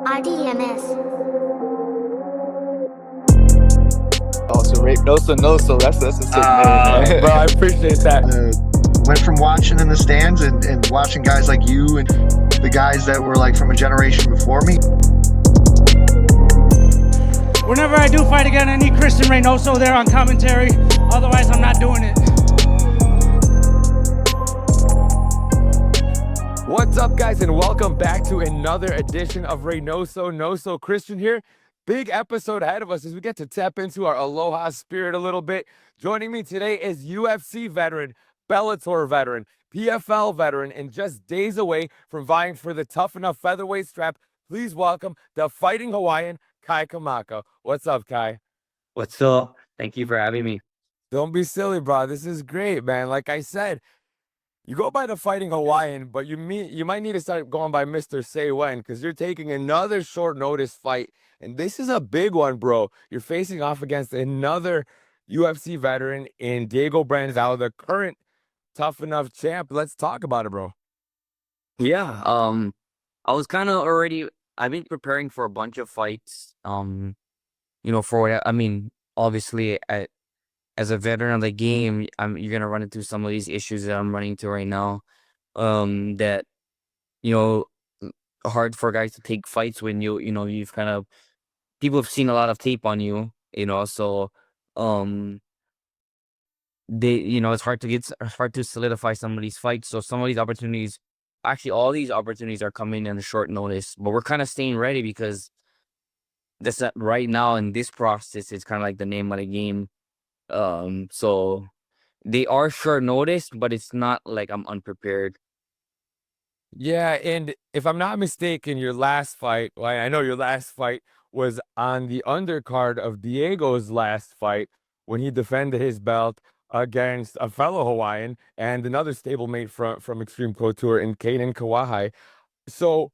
RDMS. Also, Reynoso, that's a sick name, man. Bro, I appreciate that. Went from watching in the stands and watching guys like you and the guys that were like from a generation before me. Whenever I do fight again, I need Christian Reynoso there on commentary. Otherwise, I'm not doing it. What's up, guys, and welcome back to another edition of Reynoso. Noso Christian here. Big episode ahead of us as we get to tap into our Aloha spirit a little bit. Joining me today is UFC veteran, Bellator veteran, PFL veteran, and just days away from vying for the Tuff-n-Uff featherweight strap. Please welcome the fighting Hawaiian, Kai Kamaka. What's up, Kai? What's up? Thank you for having me. Don't be silly, bro. This is great, man. Like I said, you go by the fighting Hawaiian, but you might need to start going by Mr. Say When, because you're taking another short notice fight. And this is a big one, bro. You're facing off against another UFC veteran in Diego Branzau, the current Tuff-n-Uff champ. Let's talk about it, bro. Yeah, I was kind of I've been preparing for a bunch of fights. For what I mean, obviously, as a veteran of the game, you're gonna run into some of these issues that I'm running into right now. That hard for guys to take fights when you've kind of people have seen a lot of tape on you. So it's hard to solidify some of these fights. So some of these opportunities, actually, all these opportunities are coming in a short notice. But we're kind of staying ready because that's right now in this process. It's kind of like the name of the game. So they are short notice, but it's not like I'm unprepared. Yeah, and if I'm not mistaken, your last fight, well, I know your last fight was on the undercard of Diego's last fight when he defended his belt against a fellow Hawaiian and another stablemate from Xtreme Couture in Kaden Kawahai. So,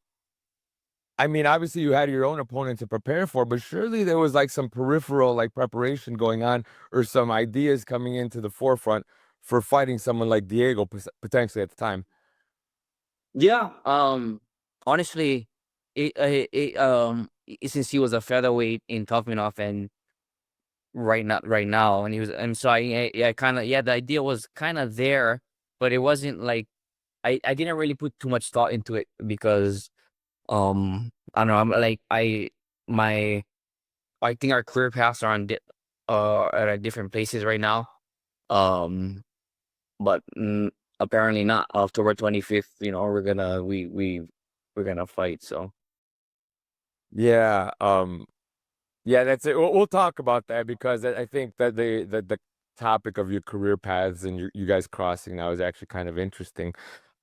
I mean, obviously you had your own opponent to prepare for, but surely there was like some peripheral like preparation going on or some ideas coming into the forefront for fighting someone like Diego potentially at the time. Yeah. Honestly, since he was a featherweight in Tuff-n-Uff and right now, and the idea was kind of there, but it wasn't like I didn't really put too much thought into it because I don't know, I think our career paths are at different places right now. But apparently not. October 25th, we're gonna fight. So Yeah, yeah, that's it. We'll talk about that because I think that the topic of your career paths and you guys crossing now is actually kind of interesting.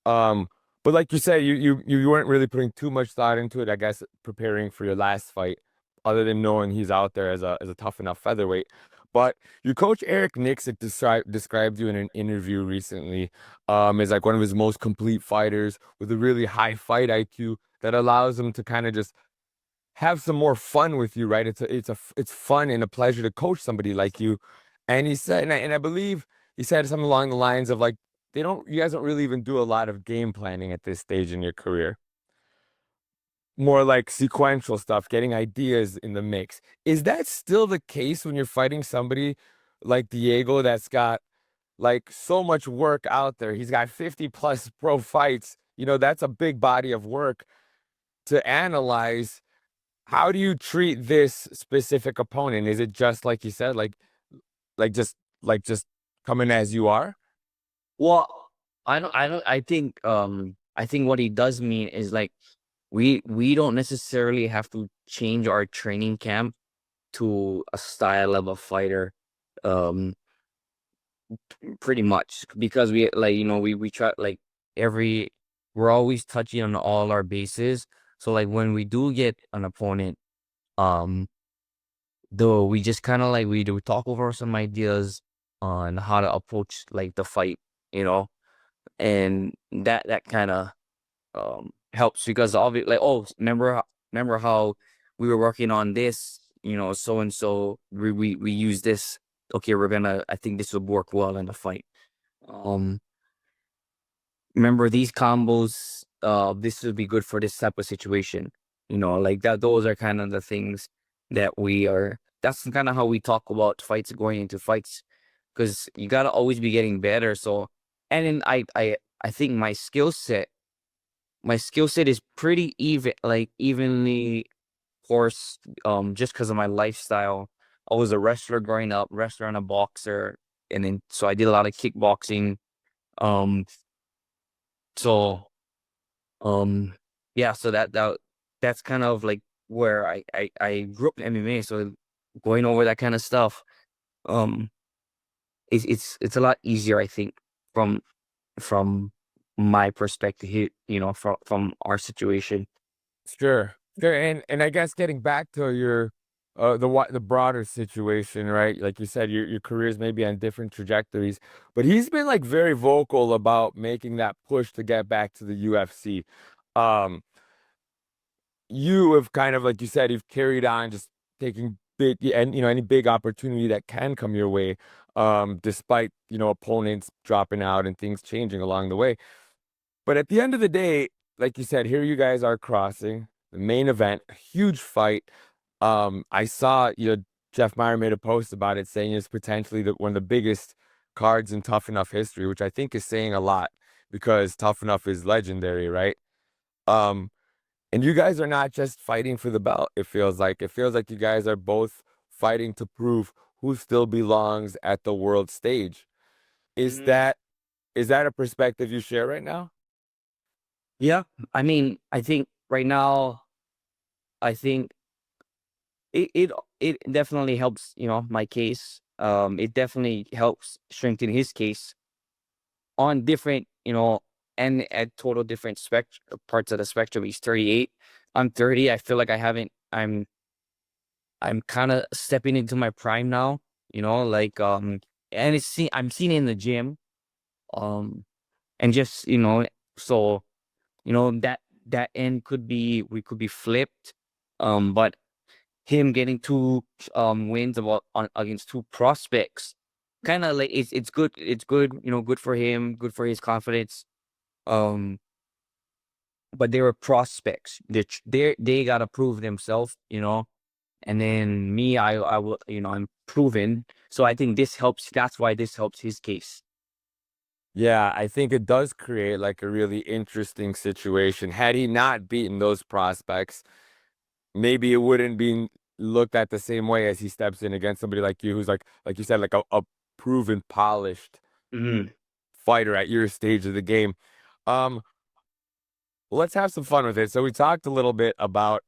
But like you said, you weren't really putting too much thought into it, I guess, preparing for your last fight, other than knowing he's out there as a tough-enough featherweight. But your coach Eric Nixick described you in an interview recently, as like one of his most complete fighters with a really high fight IQ that allows him to kind of just have some more fun with you, right? It's fun and a pleasure to coach somebody like you. And he said, and I believe he said something along the lines of like, you guys don't really even do a lot of game planning at this stage in your career. More like sequential stuff, getting ideas in the mix. Is that still the case when you're fighting somebody like Diego that's got like so much work out there? He's got 50 plus pro fights. That's a big body of work to analyze. How do you treat this specific opponent? Is it just like you said, like just coming as you are? well, I think what he does mean is like we don't necessarily have to change our training camp to a style of a fighter. Um, Pretty much because we try like we're always touching on all our bases. So like when we do get an opponent, um, though we just kind of like we do talk over some ideas on how to approach like the fight, you know, and that kind of helps because obviously like remember how we were working on this, so and so we use this. Okay, I think this would work well in the fight. Um, Remember these combos. This would be good for this type of situation. like that. Those are kind of the things that that's kind of how we talk about fights, going into fights, because you got to always be getting better. So, and then I think my skill set is pretty evenly course, just because of my lifestyle. I was a wrestler growing up, wrestler and a boxer, and then so I did a lot of kickboxing. Um, so yeah, so that's kind of like where I grew up in MMA. So going over that kind of stuff, um, it's a lot easier, I think, from my perspective here, from our situation. Sure. Sure. And I guess getting back to your the broader situation, right? Like you said, your careers may be on different trajectories, but he's been like very vocal about making that push to get back to the UFC. Um, you have kind of, like you said, you've carried on just taking big, and any big opportunity that can come your way, despite opponents dropping out and things changing along the way. But at the end of the day, like you said, here you guys are crossing the main event, a huge fight. I saw Jeff Meyer made a post about it saying it's potentially one of the biggest cards in Tuff-n-Uff history, which I think is saying a lot because Tuff-n-Uff is legendary, right? Um, and you guys are not just fighting for the belt. It feels like you guys are both fighting to prove who still belongs at the world stage. Is Mhm. that is that a perspective you share right now? Yeah, I mean, I think right now, I think it definitely helps, my case. It definitely helps strengthen his case on different, and at total different parts of the spectrum. He's 38. I'm 30. I feel like I'm kind of stepping into my prime now, like, and I'm seeing it in the gym, um, and just, so, that end we could be flipped, but him getting two wins against two prospects, kind of like it's good. It's good, good for him, good for his confidence. Um, but they were prospects. They gotta prove themselves, And then me, I will, I'm proven. So I think this helps. That's why this helps his case. Yeah, I think it does create like a really interesting situation. Had he not beaten those prospects, maybe it wouldn't be looked at the same way as he steps in against somebody like you, who's like you said, like a proven, polished Mhm. fighter at your stage of the game. Um, let's have some fun with it. So we talked a little bit about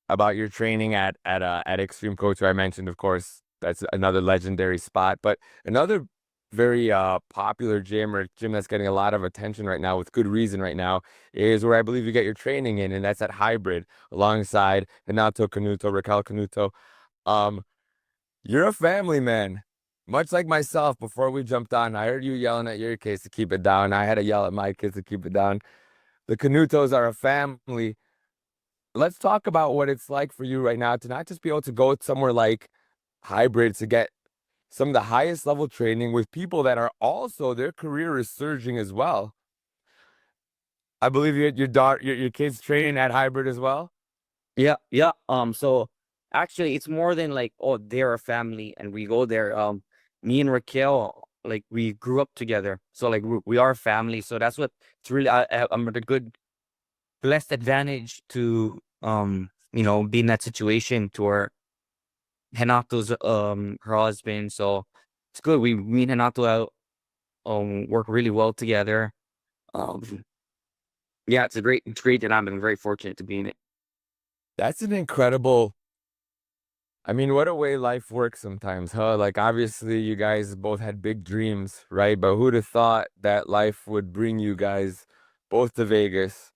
your training at Xtreme Couture. I mentioned, of course, that's another legendary spot, but another very popular gym, or gym that's getting a lot of attention right now with good reason right now, is where I believe you get your training in, and that's at Hybrid alongside Renato Canuto, Raquel Canuto. Um, you're a family man. Much like myself, before we jumped on, I heard you yelling at your kids to keep it down. I had to yell at my kids to keep it down. The Canutos are a family. Let's talk about what it's like for you right now to not just be able to go somewhere like Hybrid to get some of the highest level training with people that are also, their career is surging as well. I believe your daughter, your kids training at Hybrid as well. Yeah, yeah. So actually, it's more than like, oh, they're a family, and we go there. Me and Raquel, like, we grew up together, so like we are a family. So that's what it's really. I'm at a good, blessed advantage to be in that situation to where Renato's her husband. So it's good. Me and Renato work really well together. Um, yeah, it's great that I'm very fortunate to be in it. That's an incredible. I mean, what a way life works sometimes, huh? Like, obviously, you guys both had big dreams, right? But who'd have thought that life would bring you guys both to Vegas,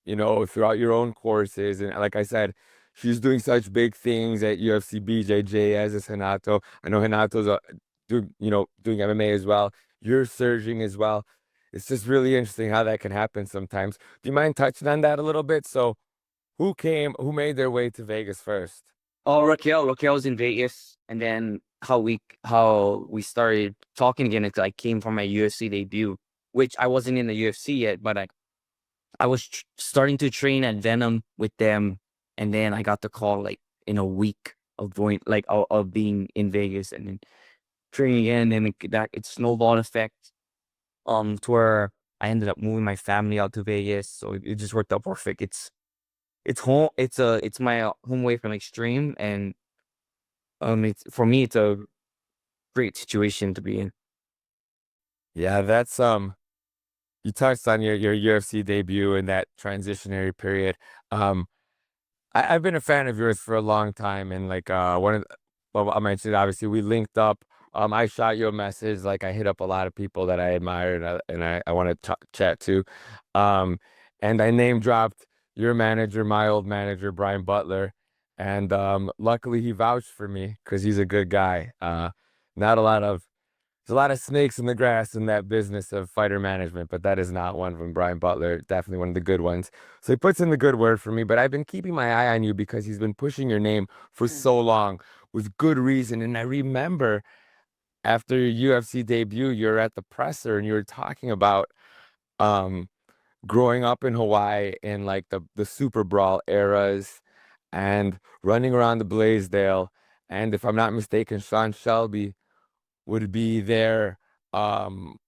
throughout your own courses? And like I said, she's doing such big things at UFC BJJ, as is Renato. I know Renato's doing MMA as well. You're surging as well. It's just really interesting how that can happen sometimes. Do you mind touching on that a little bit? So, who made their way to Vegas first? Oh, Raquel's in Vegas, and then how we started talking again. It's like came from my UFC debut, which I wasn't in the UFC yet, but I was starting to train at Venom with them, and then I got the call like in a week of going like of being in Vegas, and then training again, and it snowballed effect to where I ended up moving my family out to Vegas, so it just worked out perfect. It's home. It's my home away from Xtreme, and it's for me it's a great situation to be in. Yeah, that's you touched on your UFC debut and that transitionary period. Um, I've been a fan of yours for a long time, and like one of well, I mentioned obviously we linked up. I shot you a message, like I hit up a lot of people that I admire and I want to chat to. And I name dropped your manager, my old manager, Brian Butler, and luckily he vouched for me because he's a good guy. Not a lot of There's a lot of snakes in the grass in that business of fighter management, but that is not one of them. Brian Butler, definitely one of the good ones. So he puts in the good word for me, but I've been keeping my eye on you because he's been pushing your name for so long with good reason. And I remember after your UFC debut, you're at the presser and you were talking about um, growing up in Hawaii in like the Super Brawl eras and running around the Blaisdell. And if I'm not mistaken, Sean Shelby would be there. Um,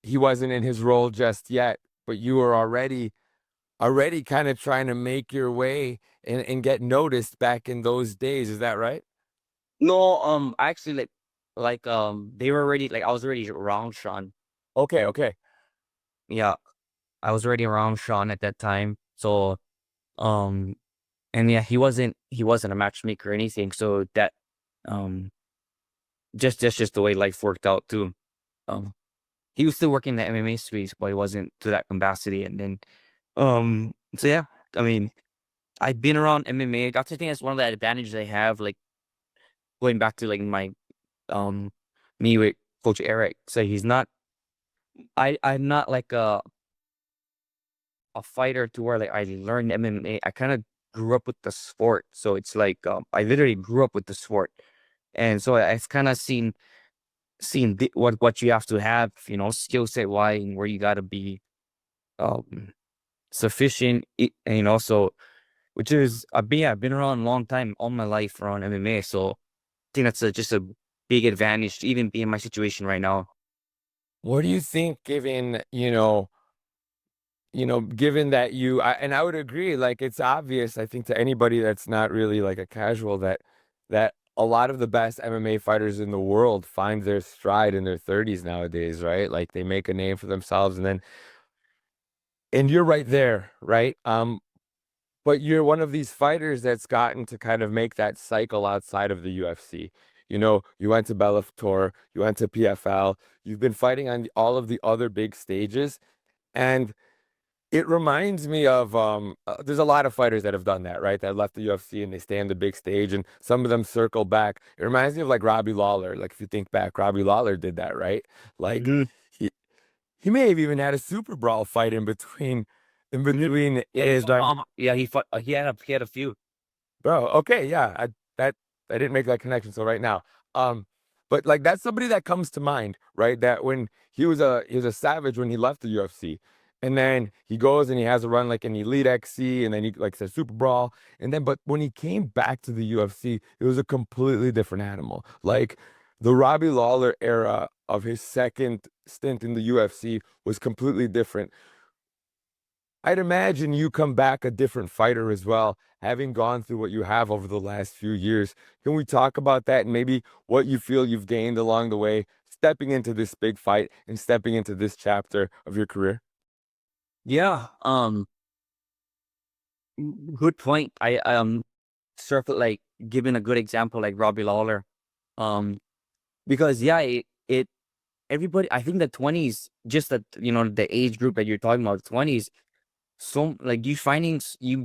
he wasn't in his role just yet, but you were already kind of trying to make your way and get noticed back in those days. Is that right? No, actually, they were already I was already around Sean. Okay, okay. Yeah, I was already around Sean at that time. So, um, and yeah, he wasn't a matchmaker or anything. So that, um, just the way life worked out too. Um, he was still working the MMA space, but he wasn't to that capacity. And then, so yeah, I mean, I've been around MMA. That's I think that's one of the advantages I have. Like going back to like my me with Coach Eric. So he's not. I'm not like a fighter to where like I learned MMA. I kind of grew up with the sport, so it's like I literally grew up with the sport, and so I've kind of seen what you have to have, skill set wise, and where you got to be um sufficient, and also which is I've been around a long time, all my life around MMA, so I think that's just a big advantage to even be in my situation right now. What do you think, given that and I would agree, like it's obvious, I think to anybody that's not really like a casual that a lot of the best MMA fighters in the world find their stride in their 30s nowadays, right? Like they make a name for themselves and you're right there, right? But you're one of these fighters that's gotten to kind of make that cycle outside of the UFC. You went to Bellator, you went to PFL, you've been fighting on all of the other big stages, and it reminds me of there's a lot of fighters that have done that, right? That left the UFC and they stay on the big stage, and some of them circle back. It reminds me of like Robbie Lawler. Like if you think back, Robbie Lawler did that, right? Like Mhm. he he may have even had a Super Brawl fight in between his Yeah, he had a few. Bro, okay, yeah, I didn't make that connection so right now. Um, but like that's somebody that comes to mind, right? That when he was a savage when he left the UFC. And then he goes and he has a run like an Elite XC and then he like says Super Brawl. And then but when he came back to the UFC, it was a completely different animal. Like the Robbie Lawler era of his second stint in the UFC was completely different. I'd imagine you come back a different fighter as well, having gone through what you have over the last few years. Can we talk about that and maybe what you feel you've gained along the way, stepping into this big fight and stepping into this chapter of your career? Yeah, good point. Surf like giving a good example like Robbie Lawler. Um, because yeah, it everybody. I think the 20s, just that the age group that you're talking about, 20s. So like you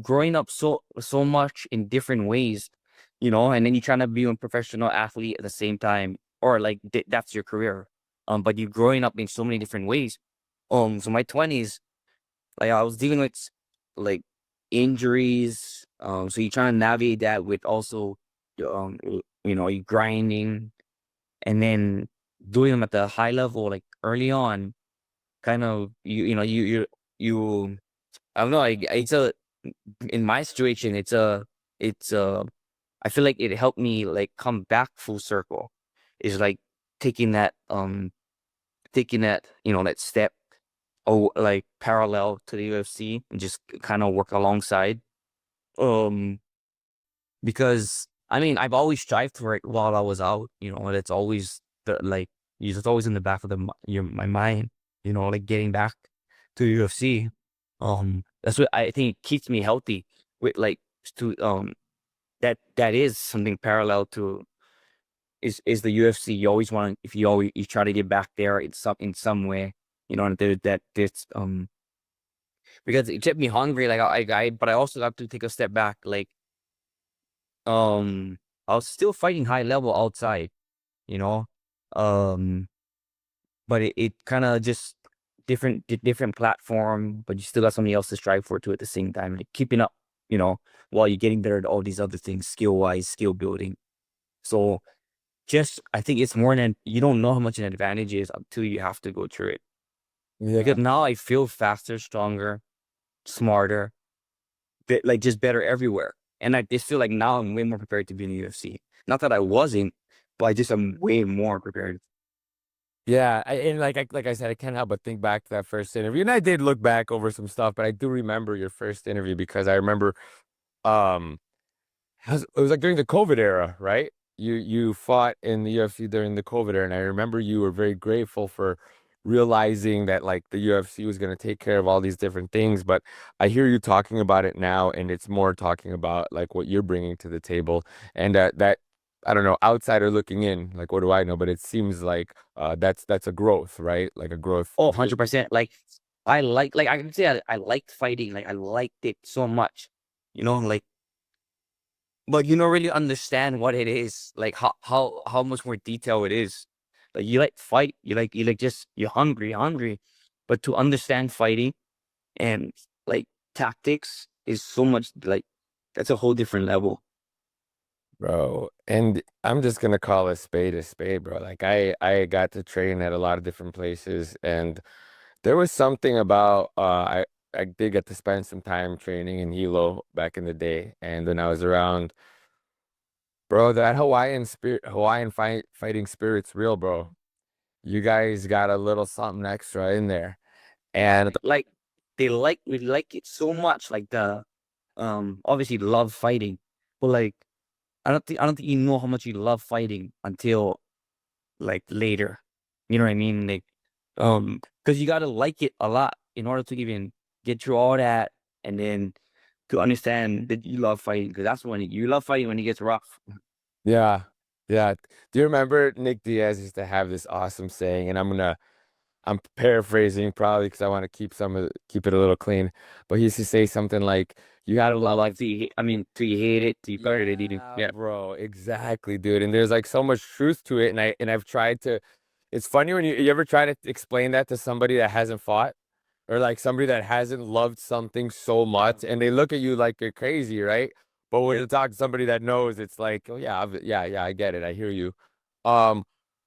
growing up so much in different ways, and then you trying to be a professional athlete at the same time, or like that's your career. But you growing up in so many different ways. So my 20s, like I was dealing with like injuries. So you trying to navigate that with also, you grinding, and then doing them at the high level, like early on, kind of you I don't know. It's a in my situation. It's a. I feel like it helped me like come back full circle. Is like taking that that step, oh, like parallel to the UFC and just kind of work alongside. Um, because I mean, I've always strived for it while I was out. And it's always it's always in the back of my mind. Like getting back to UFC. That's what I think keeps me healthy. With like to that is something parallel to is the UFC. You always want if you always you try to get back there in some way. And there's because it kept me hungry. Like but I also have to take a step back. Like I was still fighting high level outside, you know, um, but it kind of just different platform, but you still got something else to strive for too at the same time, like keeping up, while you're getting better at all these other things, skill wise, skill building. So I think it's more than you don't know how much an advantage is until you have to go through it. Yeah. Because now I feel faster, stronger, smarter, like just better everywhere. And I just feel like now I'm way more prepared to be in the UFC. Not that I wasn't, but I just am way more prepared. Yeah, and like I said, I can't help but think back to that first interview, and I did look back over some stuff, but I do remember your first interview because I remember, um, it was like during the COVID era, right? You fought in the UFC during the COVID era, and I remember you were very grateful for realizing that like the UFC was going to take care of all these different things. But I hear you talking about it now, and it's more talking about like what you're bringing to the table, and that I don't know, outsider looking in, like what do I know? But it seems like that's a growth, right? Like a growth. Oh, 100%. Like I can say I liked fighting. Like I liked it so much, like, but you don't really understand what it is, like how much more detail it is. Like you like fight, you like just you're hungry, but to understand fighting and like tactics is so much like that's a whole different level. Bro, and I'm just gonna call a spade, bro. Like I got to train at a lot of different places, and there was something about I did get to spend some time training in Hilo back in the day, and when I was around, bro, that Hawaiian fighting spirit's real, bro. You guys got a little something extra in there, and Like we like it so much, like the obviously love fighting, but like I don't think you know how much you love fighting until like later. You know what I mean? Like because you gotta like it a lot in order to even get through all that, and then to understand that you love fighting, because that's when you love fighting when it gets rough. yeah, yeah. Do you remember Nick Diaz used to have this awesome saying, and I'm paraphrasing probably because I want to keep it a little clean. But he used to say something like, "You gotta love Like I mean, till you hate it, till you start it eating. yeah, Yeah. bro, exactly, dude." And there's like so much truth to it, and I've tried to. It's funny when you ever try to explain that to somebody that hasn't fought, or like somebody that hasn't loved something so much, and they look at you like you're crazy, right? But when you talk to somebody that knows, it's like, oh yeah, yeah, I get it, I hear you. Um,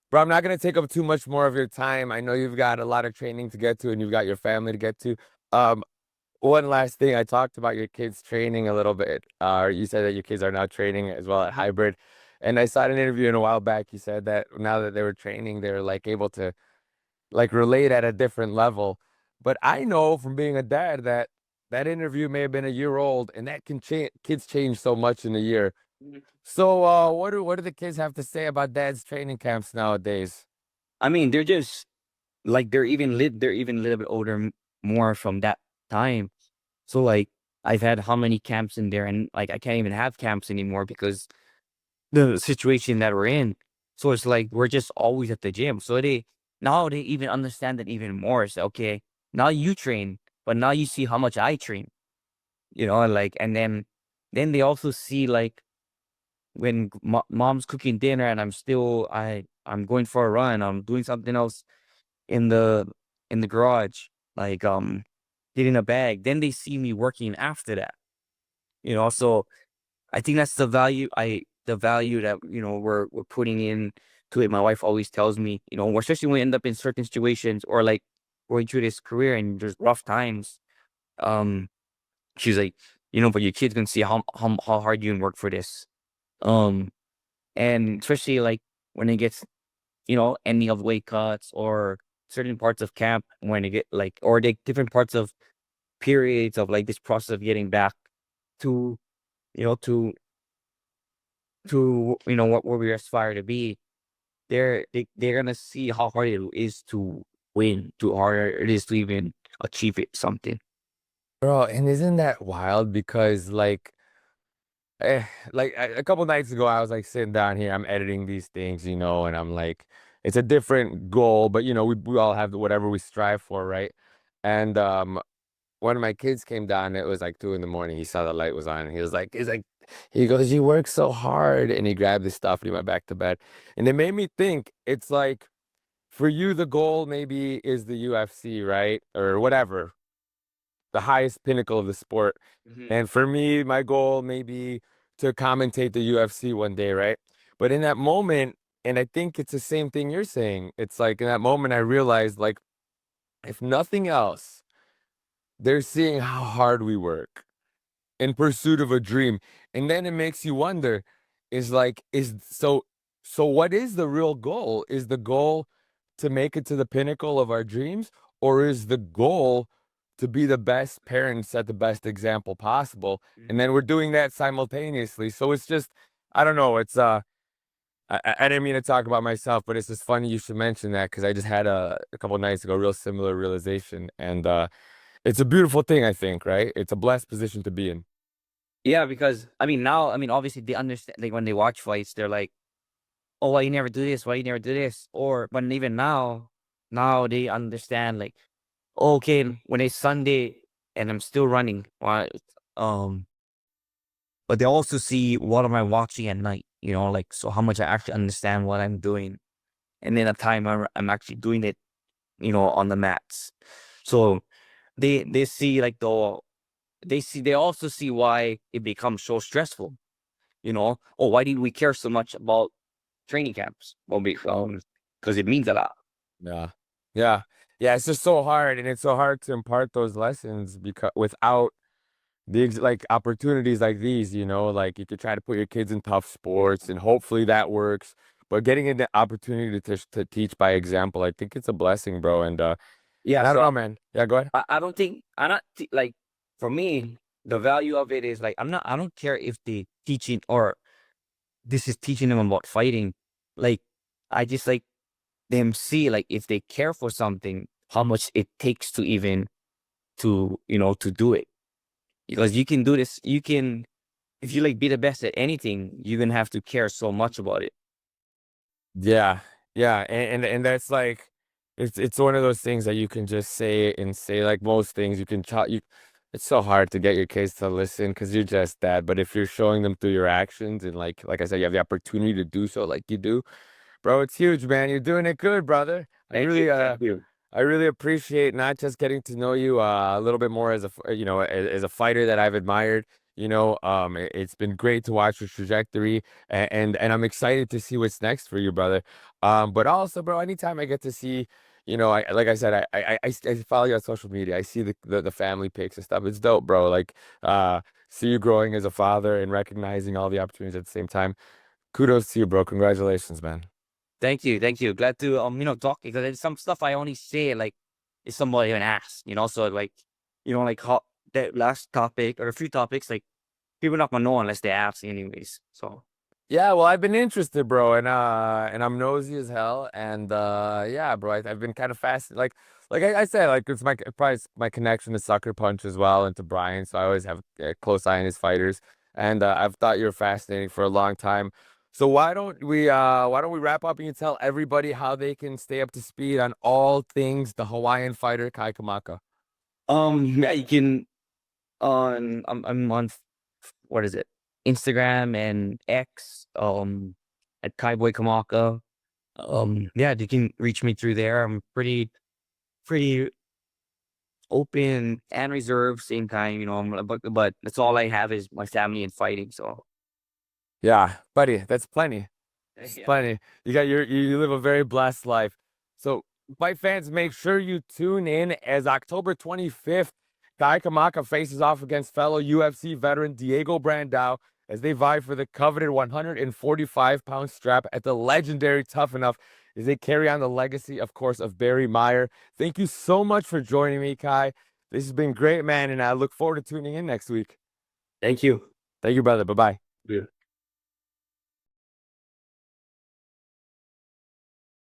Bro, I'm not gonna take up too much more of your time. I know you've got a lot of training to get to, and you've got your family to get to. Um, One last thing, I talked about your kids training a little bit. You said that your kids are now training as well at hybrid, and I saw an interview in a while back. You said that now that they were training, they're like able to like relate at a different level. But I know from being a dad that that interview may have been a year old, and that can change. Kids change so much in a year. So, what do the kids have to say about dad's training camps nowadays? I mean, they're just like they're even a little bit older, more from that time. So like I've had how many camps in there, and like I can't even have camps anymore because the situation that we're in. So it's like we're just always at the gym. So they even understand that even more. It's okay. Now you train, but now you see how much I train. And then they also see like when mom's cooking dinner and I'm going for a run. I'm doing something else in the garage, like getting a bag. Then they see me working after that. So I think that's the value that we're putting in to it. My wife always tells me, especially when we end up in certain situations or like going through this career and there's rough times. she's like, you know, but your kids can see how hard you can work for this. And especially like when it gets, you know, ending of weight cuts or certain parts of camp when it get like, or the different parts of periods of like this process of getting back to, you know, to you know what where we aspire to be. They're gonna see how hard it is to win, too hard it is to even achieve something. Bro, and isn't that wild? Because like a couple nights ago, I was like sitting down here, I'm editing these things, you know, and I'm like, it's a different goal, but you know, we all have whatever we strive for, right? And one of my kids came down, it was like 2 in the morning. He saw the light was on, and he goes, "You work so hard," and he grabbed his stuff and he went back to bed. And it made me think, it's like for you, the goal maybe is the UFC, right? Or whatever, the highest pinnacle of the sport. And for me, my goal may be to commentate the UFC one day, right? But in that moment, and I think it's the same thing you're saying, it's like in that moment, I realized, like, if nothing else, they're seeing how hard we work in pursuit of a dream. And then it makes you wonder, is like, so what is the real goal? Is the goal to make it to the pinnacle of our dreams? Or is the goal to be the best parents, set the best example possible? And then we're doing that simultaneously. So it's just, I don't know. It's I didn't mean to talk about myself, but it's just funny you should mention that, because I just had a couple nights ago, real similar realization. And it's a beautiful thing, I think, right? It's a blessed position to be in. Yeah, because I mean now, I mean obviously they understand, like when they watch fights, they're like, "Oh, why you never do this? Why you never do this?" Or but even now they understand like, okay, when it's Sunday and I'm still running, why, um, but they also see what am I watching at night, you know, like so how much I actually understand what I'm doing, and then the time I'm actually doing it, you know, on the mats. So they see like they also see why it becomes so stressful. You know, oh, why did we care so much about training camps? Well, because it means a lot. Yeah. Yeah. Yeah. It's just so hard. And it's so hard to impart those lessons because without like opportunities like these, you know, like you could try to put your kids in tough sports and hopefully that works. But getting an opportunity to teach by example, I think it's a blessing, bro. And Yeah, I don't so know, man. Yeah, go ahead. I don't think I'm not like for me the value of it is like I don't care if they teaching or this is teaching them about fighting. Like I just like them see like if they care for something, how much it takes to even to you know to do it. Because you can do this, you can if you like be the best at anything, you're gonna have to care so much about it. Yeah, yeah, and that's like, it's one of those things that you can just say and say, like most things you can you. It's so hard to get your kids to listen because you're just that. But if you're showing them through your actions and like I said, you have the opportunity to do so, like you do, bro. It's huge, man. You're doing it good, brother. Thank you. I really appreciate not just getting to know you a little bit more as you know, as a fighter that I've admired. You know, it's been great to watch your trajectory, and I'm excited to see what's next for you, brother. But also, bro, anytime I get to see, you know, like I said, I follow you on social media. I see the family pics and stuff. It's dope, bro. Like, see you growing as a father and recognizing all the opportunities at the same time. Kudos to you, bro. Congratulations, man. Thank you, thank you. Glad to you know talk because there's some stuff I only say like if somebody even asks, you know. So like you know like how, that last topic or a few topics like people not gonna know unless they ask anyways. So Yeah, well, I've been interested, bro, and I'm nosy as hell, and yeah, bro, I've been kind of fast, like I said, like it's probably my connection to Sucker Punch as well and to Brian, so I always have a close eye on his fighters, and I've thought you were fascinating for a long time. So why don't we wrap up and you tell everybody how they can stay up to speed on all things the Hawaiian fighter Kai Kamaka? yeah, you can on I'm on what is it? Instagram and X at Kaiboy Kamaka. Yeah, you can reach me through there. I'm pretty open and reserved same time, you know. But that's all I have is my family and fighting. So Yeah, buddy, that's plenty. It's yeah. plenty. You got you live a very blessed life. So, fight fans, make sure you tune in as October 25th Kai Kamaka faces off against fellow UFC veteran Diego Brandao as they vie for the coveted 145-pound strap at the legendary Tuff-n-Uff as they carry on the legacy, of course, of Barry Meyer. Thank you so much for joining me, Kai. This has been great, man, and I look forward to tuning in next week. Thank you. Thank you, brother. Bye-bye. Yeah.